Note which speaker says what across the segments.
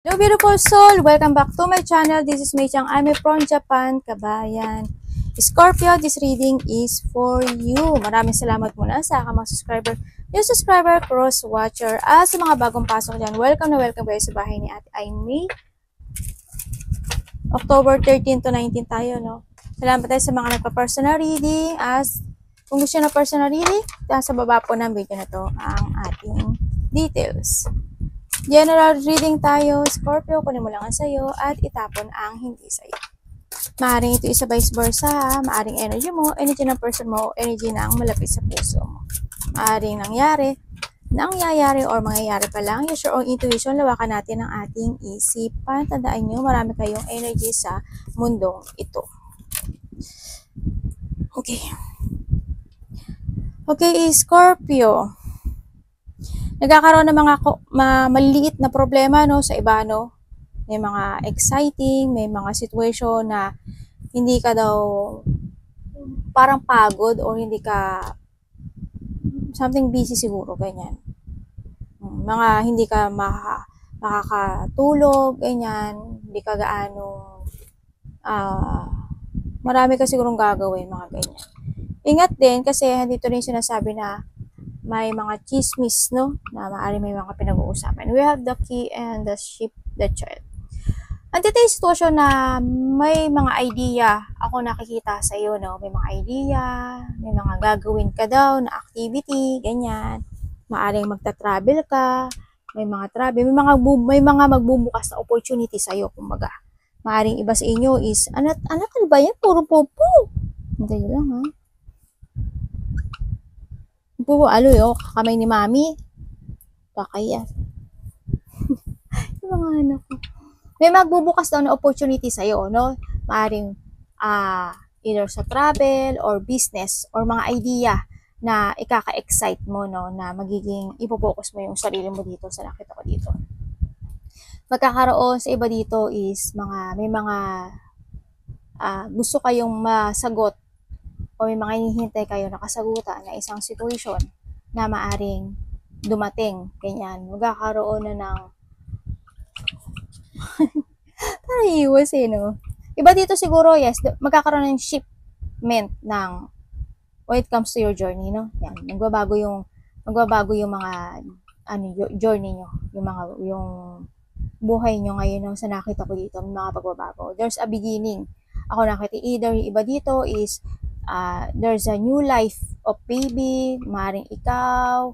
Speaker 1: Hello beautiful soul! Welcome back to my channel. This is Mei Chang. I'm from Japan, kabayan. Scorpio, this reading is for you. Maraming salamat muna sa aking mga subscriber, new subscriber, cross watcher, at sa mga bagong pasok dyan. Welcome na welcome kayo sa bahay ni Ate Aimee. October 13 to 19 tayo, no? Salamat tayo sa mga nagpa-personal reading. As kung gusto na personal reading, sa baba po ng video na to ang ating details. General reading tayo, Scorpio, kunin mo lang ang sayo at itapon ang hindi sayo. Maaring ito isa vice versa, maaring energy mo, energy ng person mo, energy ng malapit sa puso mo. Maaring nangyayari or mangyayari pa lang, use your own intuition, lawakan natin ang ating isipan. Tandaan nyo, marami kayong energy sa mundong ito. Okay, Scorpio. Nagkakaroon ng mga maliliit na problema, no, sa iba, no? May mga exciting, may mga situation na hindi ka daw parang pagod or hindi ka something busy siguro, ganyan. Mga hindi ka makakatulog, ganyan. Hindi ka gaano marami ka sigurong gagawin, mga ganyan. Ingat din kasi dito rin sinasabi na may mga chismis, no? Na maaari may mga pinag-uusapan. We have the key and the ship, the child. Andito yung sitwasyon na may mga idea ako nakikita sa iyo, no? May mga idea, may mga gagawin ka daw na activity, ganyan. Maaring magta-travel ka, may mga travel, may mga magbubukas na opportunity sa iyo, kumbaga. Maaring iba sa inyo is, anak ba yan? Puro popo. Hintay lang, ha? Po, yo, kamay ni mami. Pakaya. Yung mga anak ko. May magbubukas daw na opportunity sa'yo, no? Maaring either sa travel or business or mga idea na ikaka-excite mo, no? Na magiging ipopokus mo yung sarili mo dito sa nakita ko dito. Magkakaroon sa iba dito is may mga gusto kayong masagot o may mga hinihintay kayo na kasagutan na isang situation na maaring dumating, ganyan. Magkakaroon na ng parang iwas no? Iba dito siguro, yes, magkakaroon ng shipment ng when it comes to your journey, no? Yan, magbabago yung mga journey nyo, yung buhay nyo ngayon, no? Sa nakita ko dito, may mga pagbabago. There's a beginning. Ako nakita, either yung iba dito is there's a new life of baby, maaaring ikaw,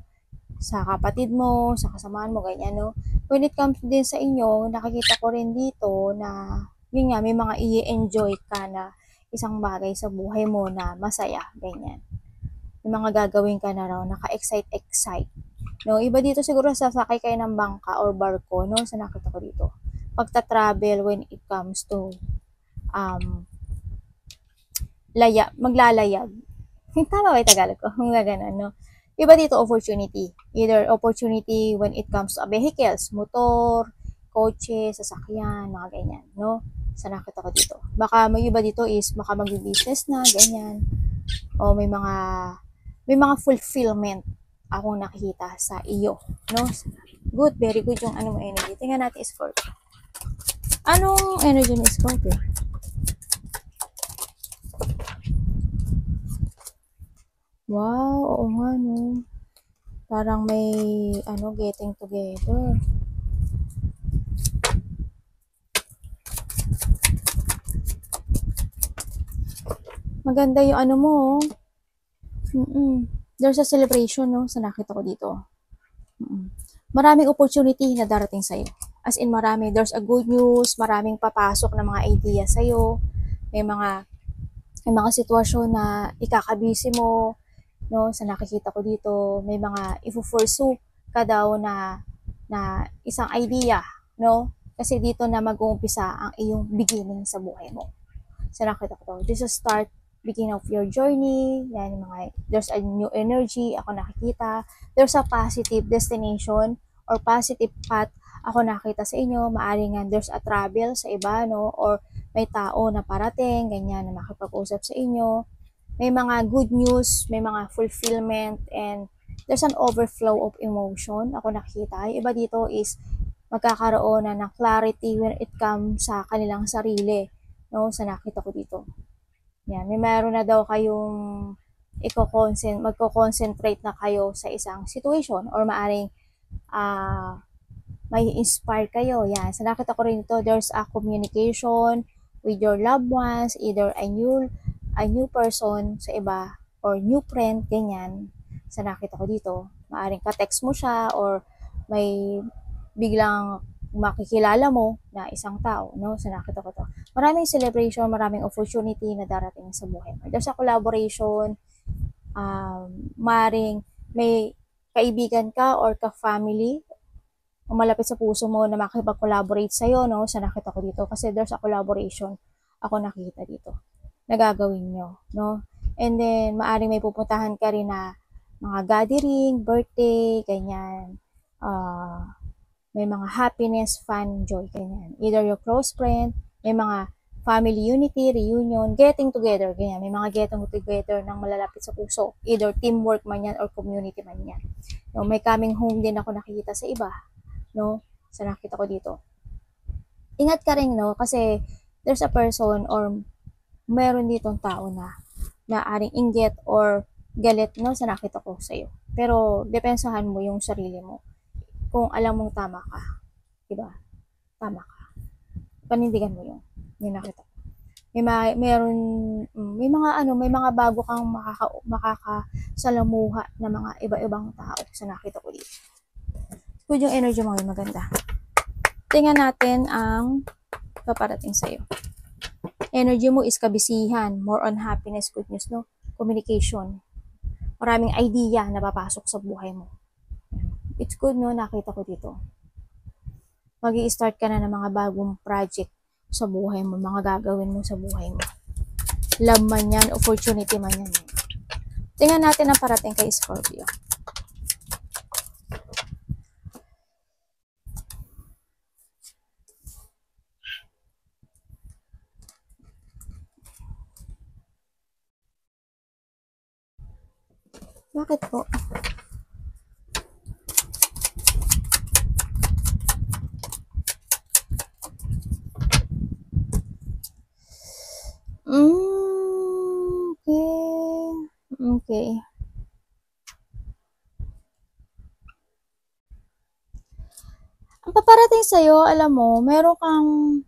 Speaker 1: sa kapatid mo, sa kasamaan mo, ganyan, no? When it comes din sa inyo, nakikita ko rin dito na, yun nga, may mga i-enjoy ka na isang bagay sa buhay mo na masaya, ganyan. May mga gagawin ka na raw, naka-excite. No? Iba dito siguro sasakay kayo ng bangka or barko, no? Sa nakita ko dito. Pagta-travel when it comes to maglalayag. Tama ba yung Tagalog ko? Kung gano'n, no? Iba dito opportunity. Either opportunity when it comes to vehicles, motor, kotse, sasakyan, mga ganyan, no? Sa nakita ko dito. Baka may iba dito is baka mag-business na, ganyan. O may mga fulfillment akong nakikita sa iyo, no? Good, very good yung mo energy. Tingnan natin, Scorpio. Anong energy ni Scorpio? Wow, oo nga, no. Parang may, getting together. Maganda yung mo, There's a celebration, no, sa nakita ko dito. Maraming opportunity na darating sa'yo. As in, there's a good news, maraming papasok na mga idea sa'yo. May mga sitwasyon na ikakabisi mo, no, sa nakikita ko dito, may mga i-pursue ka daw na isang idea, no? Kasi dito na mag-uumpisa ang iyong beginning sa buhay mo. Sa nakita ko to, this is start, beginning of your journey, yan, there's a new energy, ako nakikita, there's a positive destination or positive path, ako nakita sa inyo, maaring nga there's a travel sa iba, no? Or may tao na parating, ganyan, na makipag-usap sa inyo, may mga good news, may mga fulfillment, and there's an overflow of emotion. Ako nakikita. Yung iba dito is magkakaroon na ng clarity when it comes sa kanilang sarili, no? Sa nakita ko dito. Yan, may meron na daw kayong magko-concentrate na kayo sa isang situation or maaring may inspire kayo. Yan, sa nakita ko rin ito, there's a communication with your loved ones, either a new person sa iba or new friend, ganyan. Sa nakita ko dito, maaring ka-text mo siya or may biglang makikilala mo na isang tao, no? Sa nakita ko to. Maraming celebration, maraming opportunity na darating sa buhay mo. There's a collaboration, maring may kaibigan ka or ka-family malapit sa puso mo na makipag-collaborate sa'yo, no? Sa nakita ko dito. Kasi there's a collaboration ako nakita dito na gagawin nyo, no? And then, maaring may pupuntahan ka rin na mga gathering, birthday, ganyan. May mga happiness, fun, joy, ganyan. Either your close friend, may mga family unity, reunion, getting together, ganyan. May mga getting together ng malalapit sa puso. Either teamwork man yan or community man yan. No, may coming home din ako nakikita sa iba, no? Sa nakita ko dito. Ingat ka rin, no? Kasi there's a person or meron ditong tao na aring inggit or galit, no? Sa nakita ko sa'yo. Pero depensahan mo yung sarili mo. Kung alam mong tama ka, diba? Tama ka. Panindigan mo yun. Yun nakita ko. May mga bago kang makakasalamuha na mga iba-ibang tao sa nakita ko dito. Good yung energy mo, maganda. Tingnan natin ang paparating sa'yo. Energy mo is kabisihan, more on happiness, good news, no? Communication. Maraming idea na papasok sa buhay mo. It's good, no? Nakita ko dito. Mag-i-start ka na ng mga bagong project sa buhay mo, mga gagawin mo sa buhay mo. Love man yan, opportunity man yan. Tingnan natin ang parating kay Scorpio. Bakit po? Okay. Ang paparating sa'yo, alam mo, meron kang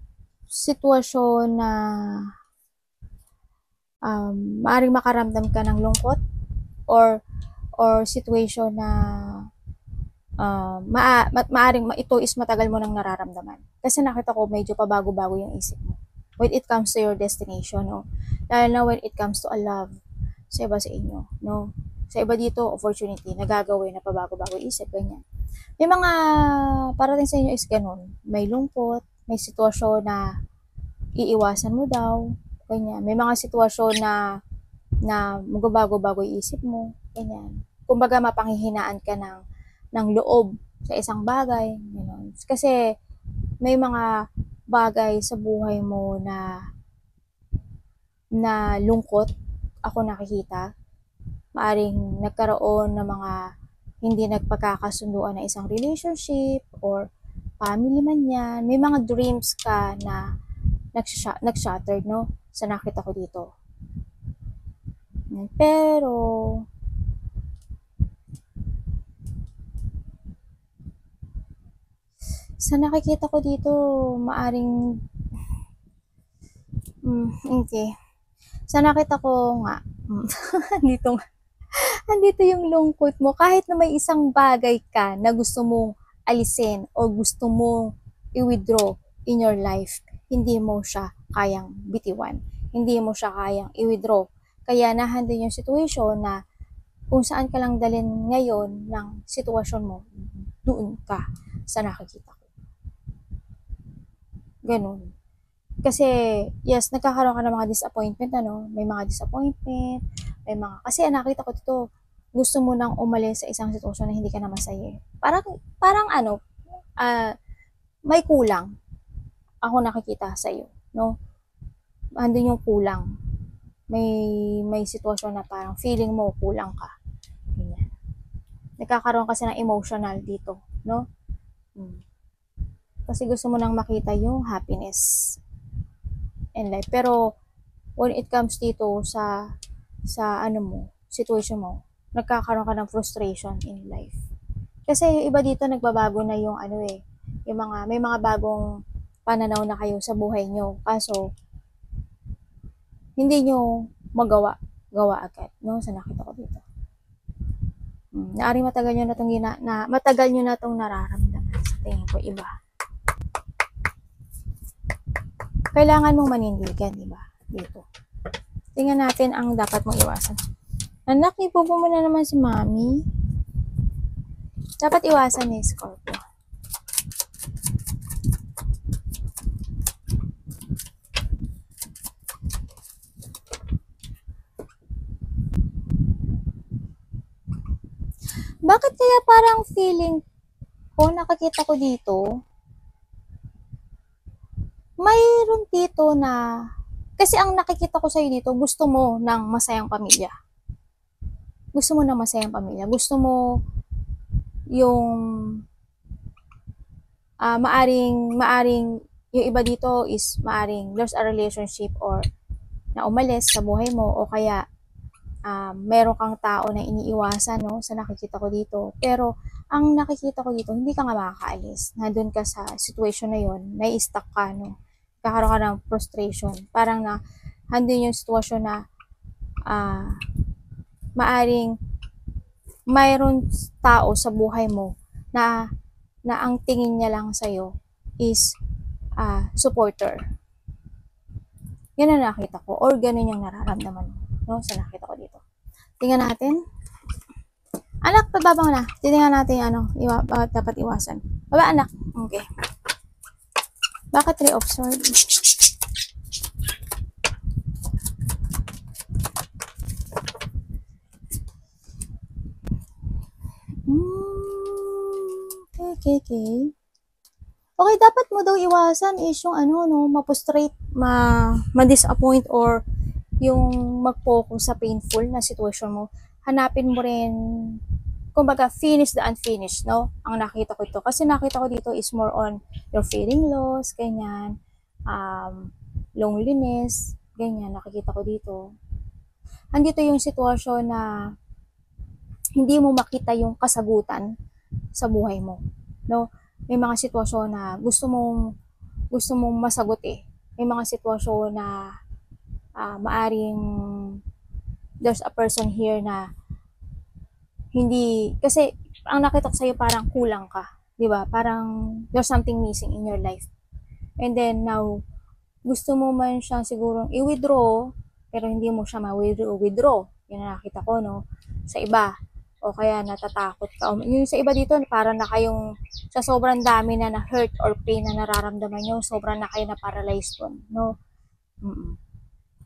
Speaker 1: sitwasyon na maaaring makaramdam ka ng lungkot or situation na maaring ito is matagal mo nang nararamdaman. Kasi nakita ko medyo pabago-bago yung isip mo when it comes to your destination, no? Lalo na when it comes to a love sa iba sa inyo, no? Sa iba dito, opportunity na gagawin na pabago-bago isip, ganyan. May mga parating sa inyo is ganun. May lungkot, may sitwasyon na iiwasan mo daw, ganyan. May mga sitwasyon na magbabago-bago isip mo, ganyan. Kumbaga mapanghihinaan ka ng loob sa isang bagay, ganun. Kasi may mga bagay sa buhay mo na lungkot ako nakikita. Maaring nagkaroon ng mga hindi nagpagkakasunduan na isang relationship or family man yan. May mga dreams ka na nag-shattered, no? Sa nakita ko dito. Pero sa nakikita ko dito, maaring okay. Sa nakita ko nga, andito yung lungkot mo. Kahit na may isang bagay ka na gusto mong alisin o gusto mong i-withdraw in your life, hindi mo siya kayang bitiwan. Hindi mo siya kayang i-withdraw. Kaya nahandin yung situation na kung saan ka lang dalhin ngayon ng sitwasyon mo, doon ka sa nakikita ko. Ganun. Kasi, yes, nagkakaroon ka ng mga disappointment, ano? May mga disappointment, kasi nakita ko dito, gusto mo nang umalis sa isang sitwasyon na hindi ka na masaya. Parang may kulang ako nakikita sa iyo, no? Andun yung kulang. May sitwasyon na parang feeling mo kulang ka. Ganyan. Nagkakaroon kasi ng emotional dito, no? Kasi gusto mo nang makita yung happiness in life. Pero, when it comes dito sa ano mo, situation mo, nagkakaroon ka ng frustration in life. Kasi yung iba dito nagbabago na yung ano eh, yung may mga bagong pananaw na kayo sa buhay nyo. Kaso, hindi nyo gawa agad, no? Sa nakita ko dito. Naari matagal nyo na matagal nyo na itong nararamdaman sa tingin ko iba. Kailangan mong manindigan, di ba? Dito. Tingnan natin ang dapat mong iwasan. Anak, ipupo mo na naman si Mami. Dapat iwasan ni Scorpio. Bakit kaya parang feeling ko, nakakita ko dito, mayroon dito na, kasi ang nakikita ko sa'yo dito, gusto mo ng masayang pamilya. Gusto mo ng masayang pamilya. Gusto mo yung maaring yung iba dito is maaring there's a relationship or na umalis sa buhay mo o kaya meron kang tao na iniiwasan, no, sa nakikita ko dito. Pero ang nakikita ko dito, hindi ka nga makakaalis. Nandun ka sa situation na yon, nai-stuck ka, no. Kakaroon ka ng frustration. Parang na handun yung sitwasyon na maaring mayroon tao sa buhay mo na ang tingin niya lang sa'yo is supporter. Yan ang nakita ko or ganun yung nararamdaman mo, no, sa nakita ko dito. Tingnan natin. Anak, pababa na. Tingnan natin dapat iwasan. Baba, anak. Okay. Bakit reabsorb? Okay. Okay, dapat mo daw iwasan is yung ma-frustrate, ma-disappoint or yung mag-focus sa painful na situation mo. Hanapin mo rin, kumbaga, finish the unfinished, no? Ang nakita ko ito. Kasi nakita ko dito is more on your feeling loss, ganyan, loneliness, ganyan, nakikita ko dito. Andito yung sitwasyon na hindi mo makita yung kasagutan sa buhay mo, no? May mga sitwasyon na gusto mong masagot eh. May mga sitwasyon na maaring there's a person here na hindi, kasi ang nakita ko sa'yo parang kulang ka, di ba? Parang there's something missing in your life. And then now, gusto mo man siyang sigurong i-withdraw, pero hindi mo siya ma-withdraw. Yan ang nakita ko, no? Sa iba. O kaya natatakot ka. Yung sa iba dito, parang na kayong, sa sobrang dami na na-hurt or pain na nararamdaman nyo, sobrang na kayo na-paralyzed doon, no?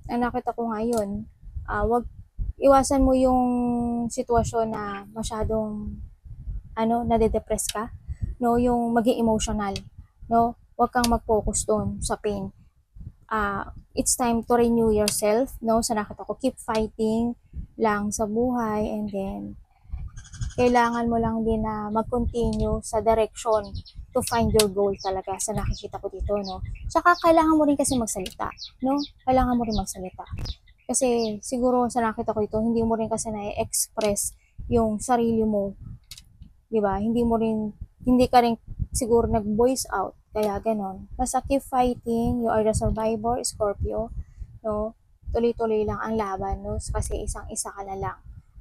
Speaker 1: Ang nakita ko ngayon, wag iwasan mo yung sitwasyon na masyadong nade-depress ka, no, yung maging emotional, no, wag kang mag-focus doon sa pain. It's time to renew yourself, no, sa nakita ko, keep fighting lang sa buhay, and then kailangan mo lang din na mag-continue sa direction to find your goal talaga sa nakikita ko dito, no. Tsaka kailangan mo rin kasi magsalita, no, kailangan mo rin magsalita. Kasi siguro sa nakita ko ito, hindi mo rin kasi na-express yung sarili mo, di ba? Hindi ka rin siguro nag-voice out, kaya ganon. Basta keep fighting, you are the survivor, Scorpio, no? Tuloy-tuloy lang ang laban, no? Kasi isang-isa ka na lang.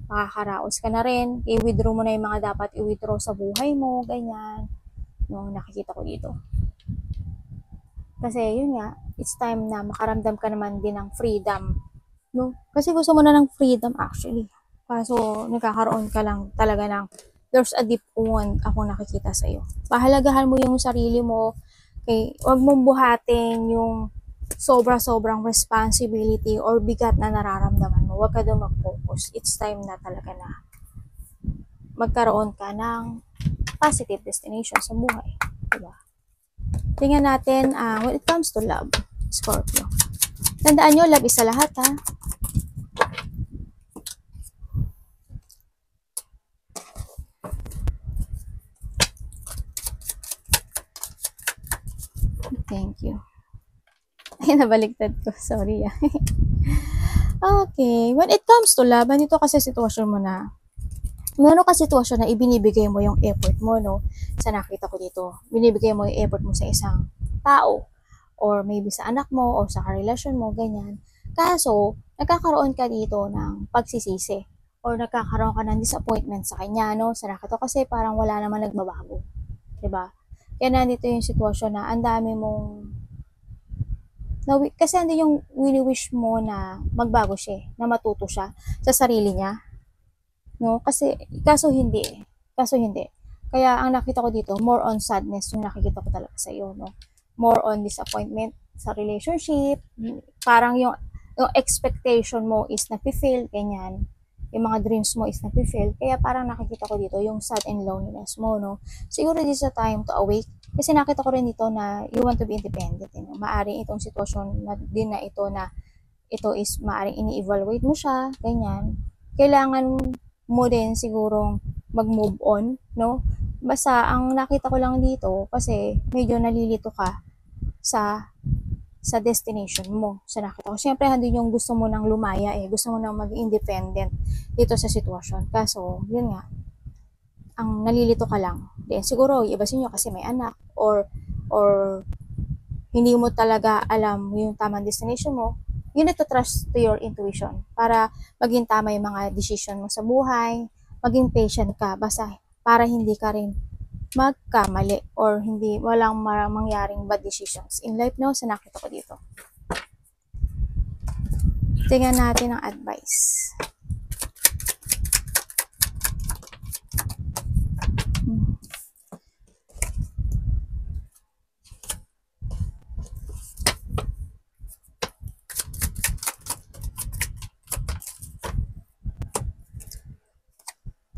Speaker 1: Makakaraos ka na rin, i-withdraw mo na yung mga dapat i-withdraw sa buhay mo, ganyan. No, nakikita ko dito. Kasi yun nga, it's time na makaramdam ka naman din ng freedom, no? Kasi gusto mo na ng freedom actually. Kaso nagkakaroon ka lang talaga ng there's a deep wound ako nakikita sa iyo. Pahalagahan mo yung sarili mo. Okay, wag mong buhatin yung sobra-sobrang responsibility or bigat na nararamdaman mo. Wag ka doon mag-focus. It's time na talaga na magkaroon ka ng positive destination sa buhay. Diba? Tingnan natin when it comes to love, Scorpio. Tandaan nyo, love is sa lahat, ha? Thank you. Ay, nabaliktad ko. Sorry ah. Okay. When it comes to love, ito kasi sitwasyon mo na, meron ka sitwasyon na ibinibigay mo yung effort mo, no? Sa nakita ko dito. Binibigay mo yung effort mo sa isang tao. Or maybe sa anak mo, or sa karelasyon mo, ganyan. Kaso, nagkakaroon ka dito ng pagsisisi. Or nagkakaroon ka ng disappointment sa kanya, no? Sa nakita ko kasi parang wala naman nagbabago. 'Di ba? Kaya nandito yung sitwasyon na ang dami mong kasi hindi yung wini-wish mo na magbago siya, na matuto siya sa sarili niya, no? Kasi kaso hindi. Kaso hindi. Kaya ang nakita ko dito, more on sadness yung nakikita ko talaga sa iyo, no? More on disappointment sa relationship, parang yung expectation mo is napi-fail, ganyan. Yung mga dreams mo is napi-fail. Kaya parang nakikita ko dito yung sad and loneliness mo, no? Siguro this is a time to awake. Kasi nakita ko rin dito na you want to be independent. You know? Maaring itong sitwasyon na din na ito is maaring ini-evaluate mo siya, ganyan. Kailangan mo din sigurong mag-move on, no? Basta ang nakita ko lang dito kasi medyo nalilito ka sa destination mo. Sa nakita ko. Siyempre, hindi yung gusto mo nang lumaya eh. Gusto mo nang maging independent dito sa sitwasyon. Kaso, yun nga, ang nalilito ka lang. Then, siguro, iba sa inyo kasi may anak or hindi mo talaga alam yung tamang destination mo, you need to trust to your intuition para maging tama yung mga decision mo sa buhay, maging patient ka, basta para hindi ka rin magkamali or walang mangyaring bad decisions in life, no? Sa nakita ko dito. Tingnan natin ang advice.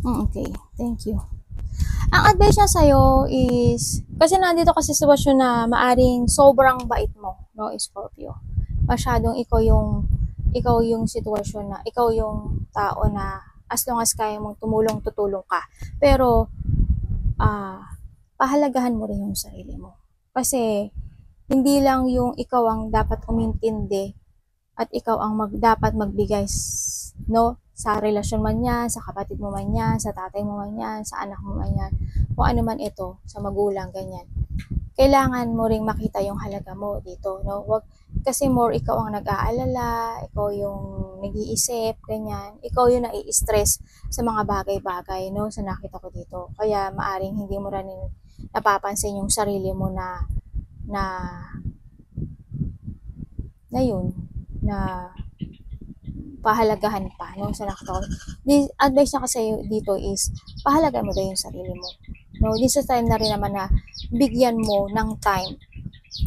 Speaker 1: Okay, thank you. Ang advice niya sa'yo is, kasi nandito kasi sitwasyon na maaring sobrang bait mo, no, Scorpio. Masyadong ikaw yung sitwasyon na, ikaw yung tao na as long as kaya mong tumulong, tutulong ka. Pero, pahalagahan mo rin yung sarili mo. Kasi, hindi lang yung ikaw ang dapat umintindi at ikaw ang dapat magbigay, no? Sa relasyon man yan, sa kapatid mo man yan, sa tatay mo man yan, sa anak mo man yan, kung ano man ito, sa magulang, ganyan. Kailangan mo ring makita yung halaga mo dito, no? Kasi more ikaw ang nag-aalala, ikaw yung nag-iisip, ganyan. Ikaw yung nai-stress sa mga bagay-bagay, no? Sa nakita ko dito. Kaya maaring hindi mo rin napapansin yung sarili mo na yun, na pahalagahan pa, no? Sa nakita ko. Advice na kasi dito is, pahalagahan mo daw yung sarili mo. No? This is time na rin naman na bigyan mo ng time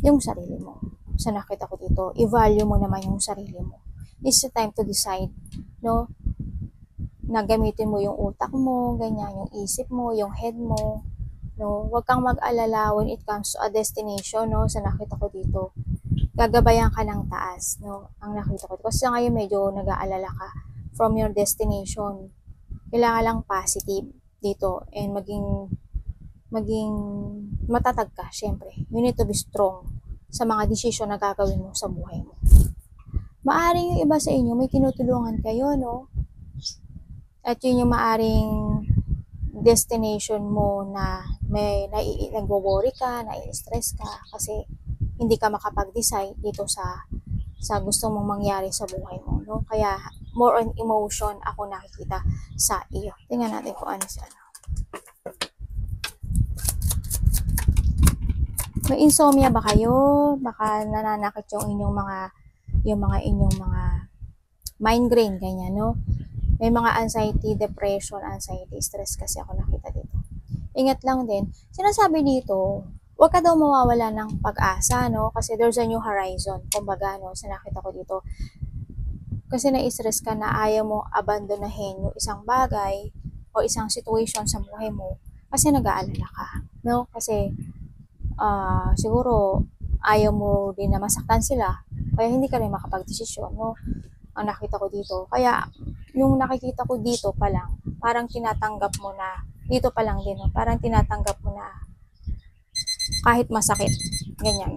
Speaker 1: yung sarili mo. Sa nakita ko dito, i-value mo naman yung sarili mo. This is time to decide, no? Na gamitin mo yung utak mo, ganyan, yung isip mo, yung head mo, no? Huwag kang mag-alala when it comes to a destination, no? Sa nakita ko dito, gagabayan ka ng taas, no? Ang nakita ko. Kasi ngayon medyo nag-aalala ka from your destination. Kailangan lang positive dito and maging matatag ka, syempre. You need to be strong sa mga decision na gagawin mo sa buhay mo. Maaring yung iba sa inyo, may tinutulungan kayo, no? At yun yung maaring destination mo na may nagwo-worry ka, nai-stress ka, kasi hindi ka makapag-decide dito sa gusto mong mangyari sa buhay mo, no? Kaya more on emotion ako nakikita sa iyo. Tingnan natin kung ano siya. May insomnia ba kayo? Baka nananakit yung inyong mga migraine, ganyan, no? May mga anxiety, depression, anxiety, stress kasi ako nakita dito. Ingat lang din. Sinasabi dito, huwag ka daw mawawala ng pag-asa, no? Kasi there's a new horizon. Kumbaga, no? Sa nakita ko dito. Kasi na-stress ka na ayaw mo abandonahin yung isang bagay o isang situation sa buhay mo kasi nag-aalala ka, no? Kasi siguro ayaw mo din na masaktan sila kaya hindi ka rin makapag-desisyon, no? Ang nakita ko dito. Kaya yung nakikita ko dito pa lang, parang tinatanggap mo na, dito pa lang din, no? Parang tinatanggap mo na kahit masakit, ganyan.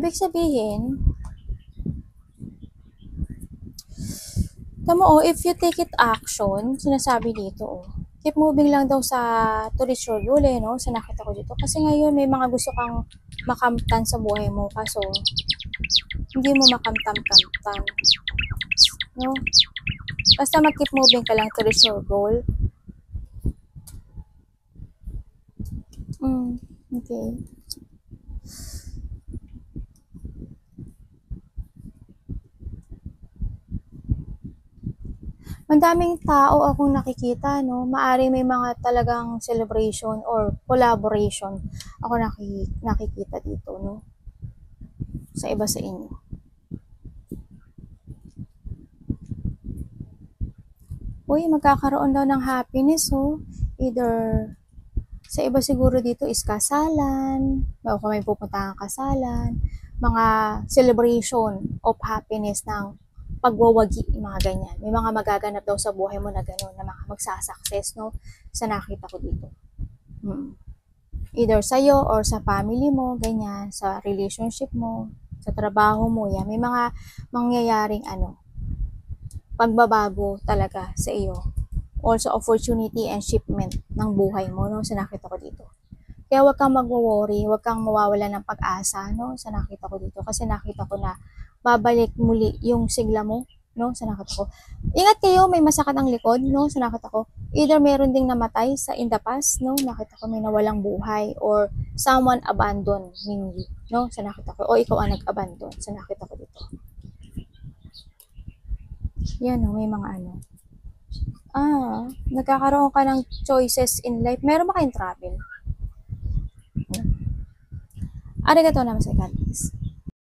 Speaker 1: Ibig sabihin, tama if you take it action, sinasabi dito, keep moving lang daw sa to reach your goal, no? Sa nakita ko dito. Kasi ngayon, may mga gusto kang makamtan sa buhay mo, kaso hindi mo makamtam-kamtan, no? Basta mag-keep moving ka lang to reach your goal. Okay. Madaming tao akong nakikita, no? Maaring may mga talagang celebration or collaboration ako nakikita dito, no? Sa iba sa inyo. Uy, magkakaroon daw ng happiness, Either sa iba siguro dito is kasalan, bago may pupunta ang kasalan, mga celebration of happiness ng pagwawagi, mga ganyan. May mga magaganap daw sa buhay mo na gano'n, na mga magsasucess, no? Sa nakita ko dito. Either sa'yo or sa family mo, ganyan, sa relationship mo, sa trabaho mo, yan. May mga mangyayaring pagbabago talaga sa iyo. Also, opportunity and shipment ng buhay mo, no? Sa nakita ko dito. Kaya wag kang mag-worry, wag kang mawawala ng pag-asa, no? Sa nakita ko dito. Kasi nakita ko na babalik muli yung sigla mo, no? Sa nakita ko. Ingat kayo, may masakit ang likod, no? Sa nakita ko. Either meron ding namatay sa in the past, no? Nakita ko may nawalang buhay or someone abandoned you, no? Sa nakita ko. O ikaw ang nag-abandon. Sa nakita ko dito. Yan, no? May mga nagkakaroon ka ng choices in life. Meron ba kayong travel? Arigatou naman sa God.